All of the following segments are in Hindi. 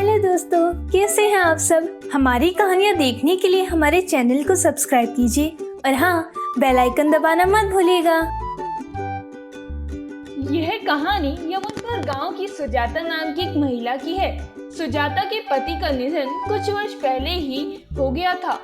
हेलो दोस्तों, कैसे हैं आप सब। हमारी कहानियाँ देखने के लिए हमारे चैनल को सब्सक्राइब कीजिए और हाँ, बेल आइकन दबाना मत भूलिएगा। यह कहानी यमुनपुर गांव की सुजाता नाम की एक महिला की है। सुजाता के पति का निधन कुछ वर्ष पहले ही हो गया था।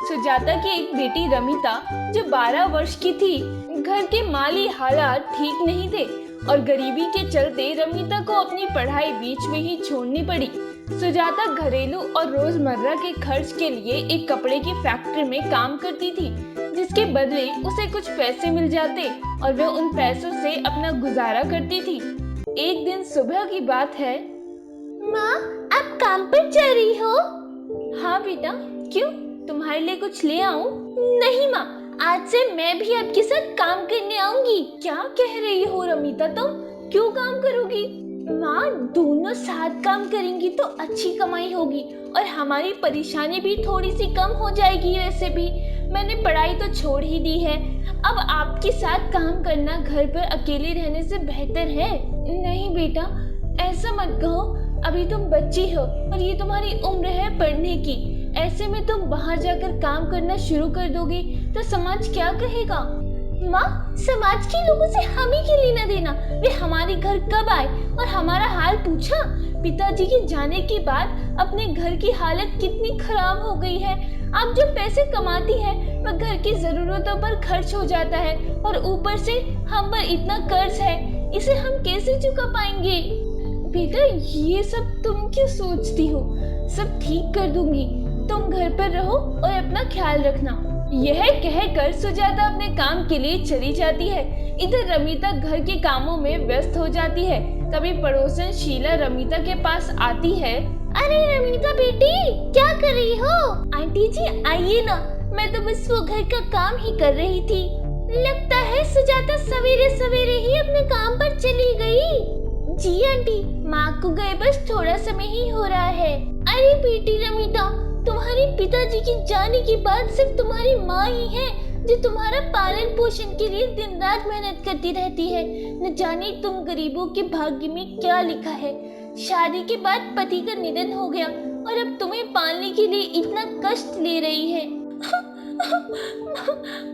सुजाता की एक बेटी रमिता जो 12 वर्ष की थी। घर के माली हालात ठीक नहीं थे और गरीबी के चलते रमिता को अपनी पढ़ाई बीच में ही छोड़नी पड़ी। सुजाता घरेलू और रोजमर्रा के खर्च के लिए एक कपड़े की फैक्ट्री में काम करती थी, जिसके बदले उसे कुछ पैसे मिल जाते और वह उन पैसों से अपना गुजारा करती थी। एक दिन सुबह की बात है। माँ, आप काम पर जा रही हो? हाँ बेटा, क्यों, तुम्हारे लिए कुछ ले आऊं? नहीं माँ, आज से मैं भी आपके साथ काम करने आऊंगी। क्या कह रही हो रमिता, तुम क्यों काम करोगी? माँ, दोनों साथ काम करेंगी तो अच्छी कमाई होगी और हमारी परेशानी भी थोड़ी सी कम हो जाएगी। वैसे भी मैंने पढ़ाई तो छोड़ ही दी है, अब आपके साथ काम करना घर पर अकेले रहने से बेहतर है। नहीं बेटा, ऐसा मत कहो, अभी तुम बच्ची हो और ये तुम्हारी उम्र है पढ़ने की। ऐसे में तुम बाहर जाकर काम करना शुरू कर दोगी तो समाज क्या कहेगा? माँ, समाज के लोगों से हमें क्या लेना देना। वे हमारे घर कब आए और हमारा हाल पूछा? पिताजी के जाने के बाद अपने घर की हालत कितनी खराब हो गई है। आप जो पैसे कमाती है वह घर की जरूरतों पर खर्च हो जाता है और ऊपर से हम पर इतना कर्ज है, इसे हम कैसे चुका पाएंगे? बेटा, ये सब तुम क्यों सोचती हो? सब ठीक कर दूंगी, तुम घर पर रहो और अपना ख्याल रखना। यह कहकर सुजाता अपने काम के लिए चली जाती है। इधर रमिता घर के कामों में व्यस्त हो जाती है। तभी पड़ोसन शीला रमिता के पास आती है। अरे रमिता बेटी, क्या कर रही हो? आंटी जी आइए ना, मैं तो बस वो घर का काम ही कर रही थी। लगता है सुजाता सवेरे सवेरे ही अपने काम पर चली गई। जी आंटी, माँ को गए बस थोड़ा समय ही हो रहा है। अरे बेटी रमिता, तुम्हारे पिताजी के जाने के बाद सिर्फ तुम्हारी माँ ही है जो तुम्हारा पालन पोषण के लिए दिन रात मेहनत करती रहती है। न जाने तुम गरीबों के भाग्य में क्या लिखा है। शादी के बाद पति का निधन हो गया और अब तुम्हें पालने के लिए इतना कष्ट ले रही है।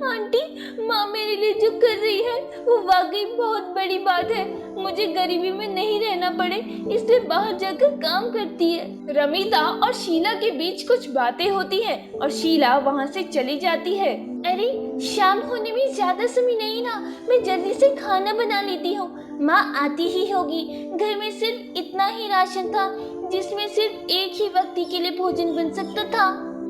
आंटी, माँ मेरे लिए जो कर रही है वो वाकई बहुत बड़ी बात है। मुझे गरीबी में नहीं रहना पड़े इसलिए बाहर जाकर काम करती है। रमिता और शीला के बीच कुछ बातें होती हैं और शीला वहाँ से चली जाती है। अरे शाम होने में ज्यादा समय नहीं ना, मैं जल्दी से खाना बना लेती हूँ। माँ आती ही होगी। घर में सिर्फ इतना ही राशन था जिसमें सिर्फ एक ही व्यक्ति के लिए भोजन बन सकता था।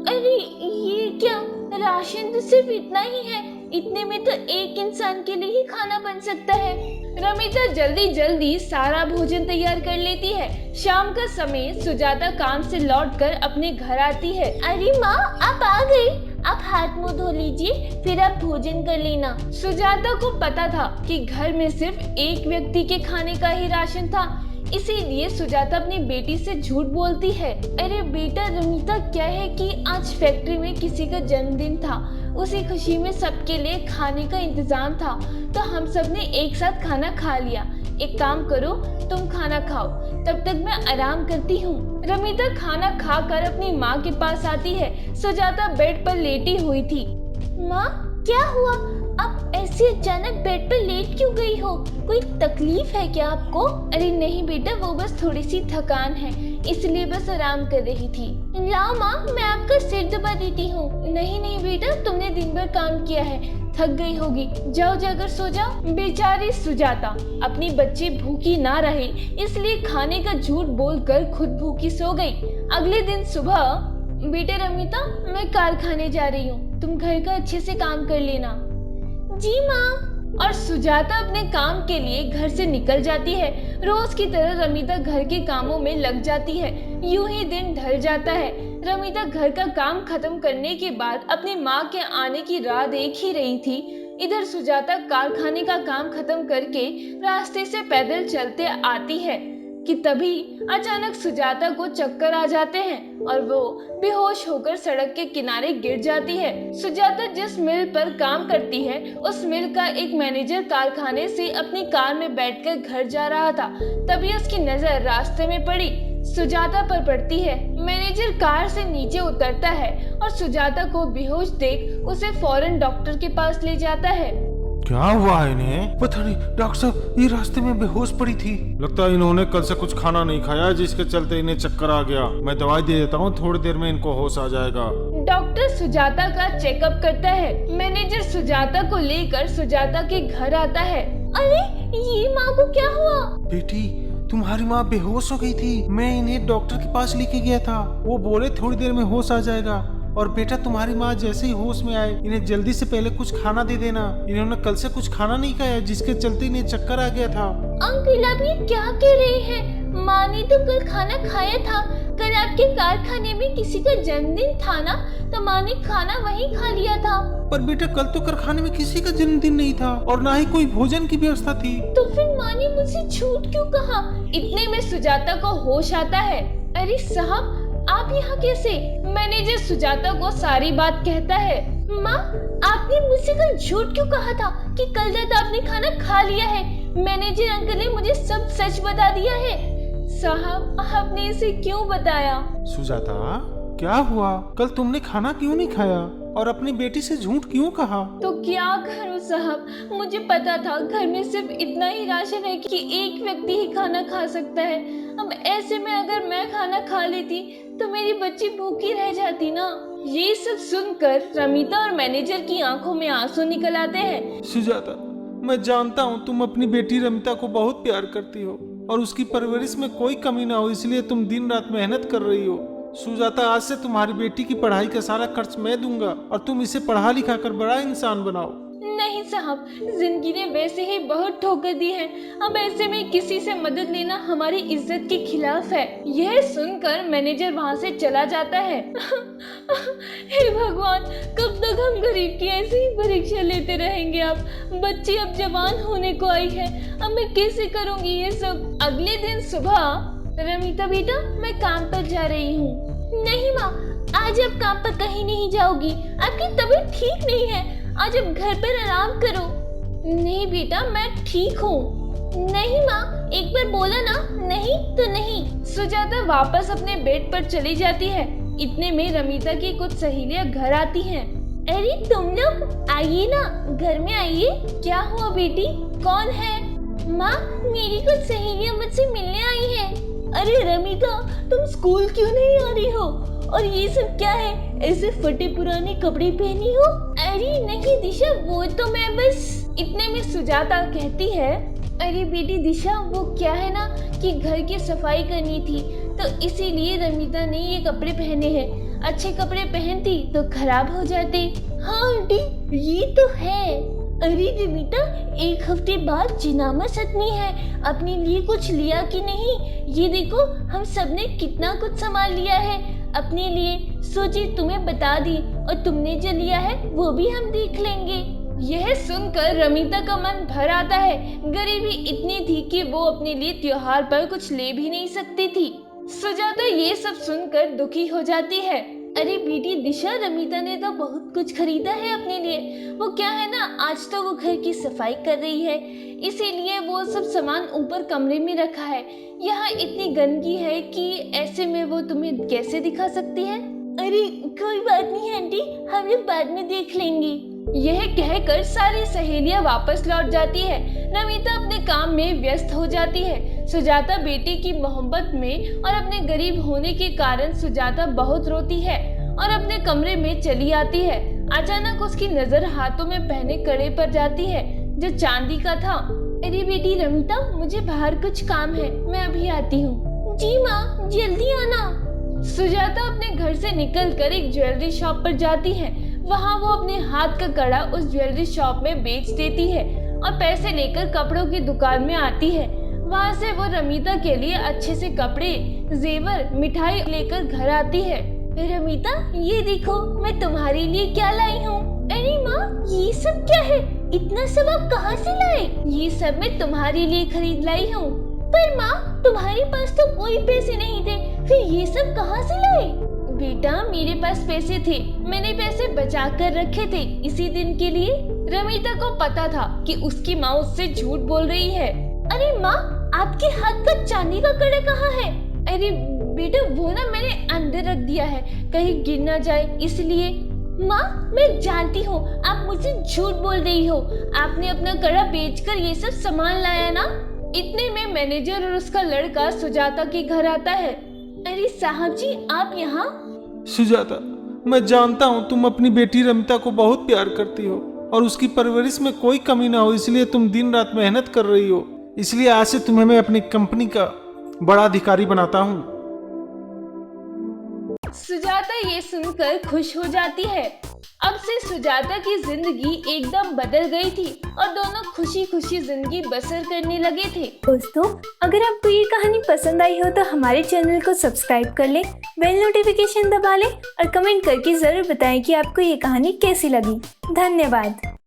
अरे ये क्या, राशन तो सिर्फ इतना ही है, इतने में तो एक इंसान के लिए ही खाना बन सकता है। रमिता जल्दी जल्दी सारा भोजन तैयार कर लेती है। शाम का समय सुजाता काम से लौटकर अपने घर आती है। अरे माँ, आप आ गई, आप हाथ मुंह धो लीजिए, फिर आप भोजन कर लेना। सुजाता को पता था कि घर में सिर्फ एक व्यक्ति के खाने का ही राशन था, इसीलिए सुजाता अपनी बेटी से झूठ बोलती है। अरे बेटा रमिता, क्या है कि आज फैक्ट्री में किसी का जन्मदिन था, उसी खुशी में सबके लिए खाने का इंतजाम था, तो हम सब ने एक साथ खाना खा लिया। एक काम करो, तुम खाना खाओ, तब तक मैं आराम करती हूँ। रमिता खाना खाकर अपनी माँ के पास आती है। सुजाता बेड पर लेटी हुई थी। माँ, क्या हुआ? आप ऐसे अचानक बेड पर लेट क्यों गई हो? कोई तकलीफ है क्या आपको? अरे नहीं बेटा, वो बस थोड़ी सी थकान है, इसलिए बस आराम कर रही थी। लाओ माँ, मैं आपका सिर दबा देती हूँ। नहीं नहीं बेटा, तुमने दिन भर काम किया है, थक गई होगी, जाओ जाकर सो जाओ। बेचारी सुजाता अपनी बच्ची भूखी ना रहे इसलिए खाने का झूठ बोलकर खुद भूखी सो गई। अगले दिन सुबह, बेटे रमिता, मैं कारखाने जा रही हूँ, तुम घर का अच्छे से काम कर लेना। जी माँ। और सुजाता अपने काम के लिए घर से निकल जाती है। रोज की तरह रमिता घर के कामों में लग जाती है। यूं ही दिन ढल जाता है। रमिता घर का काम खत्म करने के बाद अपनी माँ के आने की राह देख ही रही थी। इधर सुजाता कारखाने का काम खत्म करके रास्ते से पैदल चलते आती है कि तभी अचानक सुजाता को चक्कर आ जाते हैं और वो बेहोश होकर सड़क के किनारे गिर जाती है। सुजाता जिस मिल पर काम करती है उस मिल का एक मैनेजर कारखाने से अपनी कार में बैठकर घर जा रहा था। तभी उसकी नजर रास्ते में पड़ी। सुजाता पर पड़ती है। मैनेजर कार से नीचे उतरता है और सुजाता को बेहोश देख उसे फौरन डॉक्टर के पास ले जाता है। क्या हुआ इन्हें? पता नहीं डॉक्टर साहब, ये रास्ते में बेहोश पड़ी थी। लगता है इन्होंने कल से कुछ खाना नहीं खाया जिसके चलते इन्हें चक्कर आ गया। मैं दवाई दे देता हूँ, थोड़ी देर में इनको होश आ जाएगा। डॉक्टर सुजाता का चेकअप करता है। मैनेजर सुजाता को लेकर सुजाता के घर आता है। अरे ये माँ को क्या हुआ? बेटी, तुम्हारी माँ बेहोश हो गई थी। मैं इन्हें डॉक्टर के पास लेके गया था। वो बोले थोड़ी देर में होश आ जाएगा। और बेटा, तुम्हारी माँ जैसे ही होश में आए, इन्हें जल्दी से पहले कुछ खाना दे देना। इन्होंने कल से कुछ खाना नहीं खाया जिसके चलते इन्हें चक्कर आ गया था। अंकल आप ये क्या कह रहे हैं? माँ ने तो कल खाना खाया था। कल आपके कारखाने में किसी का जन्मदिन था ना, तो माँ ने खाना वहीं खा लिया था। पर बेटा, कल तो कारखाने में किसी का जन्मदिन नहीं था और ना ही कोई भोजन की व्यवस्था थी। तो फिर माँ ने मुझसे झूठ क्यों कहा? इतने में सुजाता को होश आता है। अरे साहब, आप यहाँ कैसे? मैनेजर सुजाता को सारी बात कहता है। माँ, आपने मुझसे कल झूठ क्यों कहा था कि कल रात आपने खाना खा लिया है? मैनेजर अंकल ने मुझे सब सच बता दिया है। साहब, आपने इसे क्यों बताया? सुजाता, क्या हुआ? कल तुमने खाना क्यों नहीं खाया और अपनी बेटी से झूठ क्यों कहा? तो क्या करूं साहब, मुझे पता था घर में सिर्फ इतना ही राशन है कि एक व्यक्ति ही खाना खा सकता है। अब ऐसे में अगर मैं खाना खा लेती तो मेरी बच्ची भूखी रह जाती ना। ये सब सुनकर रमीता और मैनेजर की आंखों में आंसू निकल आते हैं। सुजाता, मैं जानता हूँ तुम अपनी बेटी रमिता को बहुत प्यार करती हो और उसकी परवरिश में कोई कमी ना हो, इसलिए तुम दिन रात मेहनत कर रही हो। सुजाता, आज से तुम्हारी बेटी की पढ़ाई का सारा खर्च मैं दूंगा और तुम इसे पढ़ा लिखा कर बड़ा इंसान बनाओ। नहीं साहब, जिंदगी ने वैसे ही बहुत ठोकर दी है। अब ऐसे में किसी से मदद लेना हमारी इज्जत के खिलाफ है। यह सुनकर मैनेजर वहाँ से चला जाता है। हे भगवान, कब तक हम गरीब की ऐसी ही परीक्षा लेते रहेंगे? आप बच्ची अब जवान होने को आई है, अब मैं कैसे करूँगी ये सब? अगले दिन सुबह, रमीता बेटा, मैं काम पर जा रही हूँ। नहीं माँ, आज आप काम पर कहीं नहीं जाओगी। आपकी तबीयत ठीक नहीं है। आज आप घर पर आराम करो। नहीं बेटा, मैं ठीक हूँ। नहीं माँ, एक बार बोला ना, नहीं तो नहीं। सुजाता वापस अपने बेड पर चली जाती है। इतने में रमीता की कुछ सहेलियां घर आती हैं। अरे तुम लोग आइए ना, घर में आइए। क्या हुआ बेटी, कौन है? माँ, मेरी कुछ सहेलियां मुझसे मिलने आई हैं। अरे रमीता, तुम स्कूल क्यों नहीं आ रही हो? और ये सब क्या है? ऐसे फटे पुराने कपड़े पहनी हो? अरे नहीं दिशा, वो तो मैं बस। इतने में सुजाता कहती है, अरे बेटी दिशा, वो क्या है ना कि घर की सफाई करनी थी, तो इसीलिए रमीता ने ये कपड़े पहने हैं। अच्छे कपड़े पहनती तो खराब हो जाते। हाँ आंटी, ये तो है। अरे रमीता, एक हफ्ते बाद जिनामा सतमी है, अपने लिए कुछ लिया कि नहीं? ये देखो, हम सबने कितना कुछ सामान लिया है अपने लिए। सोची तुम्हें बता दी, और तुमने जो लिया है वो भी हम देख लेंगे। यह सुनकर रमीता का मन भर आता है। गरीबी इतनी थी कि वो अपने लिए त्योहार पर कुछ ले भी नहीं सकती थी। सुजाता ये सब सुनकर दुखी हो जाती है। अरे बेटी दिशा, रमीता ने तो बहुत कुछ खरीदा है अपने लिए। वो क्या है ना, आज तो वो घर की सफाई कर रही है, इसीलिए वो सब सामान ऊपर कमरे में रखा है। यहाँ इतनी गंदगी है कि ऐसे में वो तुम्हें कैसे दिखा सकती है? अरे कोई बात नहीं आंटी, हम लोग बाद में देख लेंगे। यह कहकर सारी सहेलियां वापस लौट जाती है। रमीता अपने काम में व्यस्त हो जाती है। सुजाता बेटी की मोहब्बत में और अपने गरीब होने के कारण सुजाता बहुत रोती है और अपने कमरे में चली आती है। अचानक उसकी नजर हाथों में पहने कड़े पर जाती है जो चांदी का था। अरे बेटी रमीता, मुझे बाहर कुछ काम है, मैं अभी आती हूँ। जी माँ, जल्दी आना। सुजाता अपने घर से निकलकर एक ज्वेलरी शॉप पर जाती है। वहाँ वो अपने हाथ का कड़ा उस ज्वेलरी शॉप में बेच देती है और पैसे लेकर कपड़ों की दुकान में आती है। वहाँ से वो रमीता के लिए अच्छे से कपड़े, जेवर, मिठाई लेकर घर आती है। रमीता, ये देखो मैं तुम्हारे लिए क्या लाई हूँ। अरे माँ, ये सब क्या है? इतना सब आप कहाँ से लाए? ये सब मैं तुम्हारे लिए खरीद लाई हूँ। पर माँ, तुम्हारे पास तो कोई पैसे नहीं थे, फिर ये सब कहाँ से लाए? बेटा, मेरे पास पैसे थे, मैंने पैसे बचा कर रखे थे इसी दिन के लिए। रमीता को पता था कि उसकी माँ उससे झूठ बोल रही है। अरे माँ, आपके हाथ का चांदी का कड़ा कहाँ है? अरे बेटा वो ना मैंने अंदर रख दिया है, कहीं गिर ना जाए इसलिए। माँ मैं जानती हूँ आप मुझसे झूठ बोल रही हो, आपने अपना कड़ा बेचकर ये सब सामान लाया ना। इतने में मैनेजर और उसका लड़का सुजाता के घर आता है। अरे साहब जी आप यहाँ। सुजाता, मैं जानता हूँ तुम अपनी बेटी रमिता को बहुत प्यार करती हो और उसकी परवरिश में कोई कमी ना हो, इसलिए तुम दिन रात मेहनत कर रही हो। इसलिए आज से तुम्हें मैं अपनी कंपनी का बड़ा अधिकारी बनाता हूँ। सुजाता ये सुनकर खुश हो जाती है। अब से सुजाता की जिंदगी एकदम बदल गई थी और दोनों खुशी खुशी जिंदगी बसर करने लगे थे। दोस्तों, अगर आपको ये कहानी पसंद आई हो तो हमारे चैनल को सब्सक्राइब कर लें, बेल नोटिफिकेशन दबा लें और कमेंट करके ज़रूर बताएं कि आपको ये कहानी कैसी लगी। धन्यवाद।